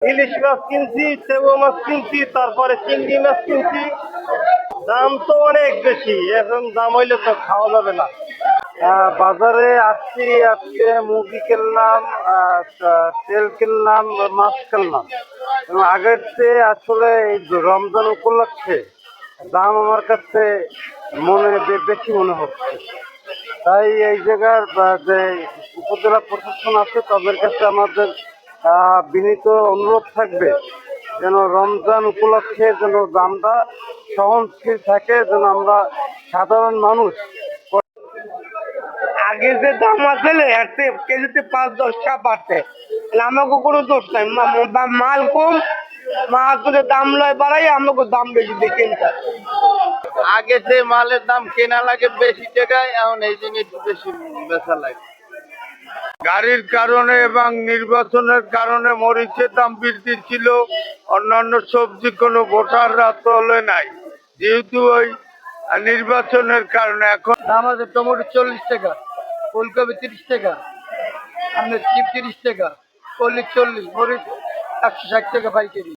ইলিশ মাছ কিনছি, সেবু মাছ কিনছি, তারপরে চিংড়ি মাছ কিনছি। দাম তো অনেক বেশি, এখন দাম হইলে তো খাওয়া যাবে না। বাজারে আসছি, আজকে মুরগি কিনলাম, তেল কিনলাম, মাছ কিনলাম। এবং আগের চেয়ে আসলে এই রমজান উপলক্ষে দাম আমার কাছে বেশি মনে হচ্ছে। তাই এই জায়গার যে উপজেলা প্রশাসন আছে তাদের কাছে আমাদের বিনীত অনুরোধ থাকবে যেন রমজান উপলক্ষে যেন দামটা সহনশীল থাকে, যেন আমরা সাধারণ মানুষ আগে যে দাম আছে কেজিতে 5-10 টাকা বাড়তে, আমাকে কোনো দোষ নাই। মাল কম, মাল দাম লয় বাড়াই, আমাকে দাম বেশি দিয়ে কিনতে। আগে যে মালের দাম কেনা লাগে বেশি টাকায়, এখন এই জিনিস বেশি বেচা লাগে। গাড়ির কারণে এবং নির্বাচনের কারণে মরিচের দাম বৃদ্ধি ছিল, অন্যান্য সবজি কোনো ভোটাররা তোলে নাই, যেহেতু ওই নির্বাচনের কারণে। এখন দাম আছে টমেটো 40 টাকা, ফুলকপি 30 টাকা, আপনার চিপ 30 টাকা, কলি 40, মরিচ 160 টাকা পাইকারি।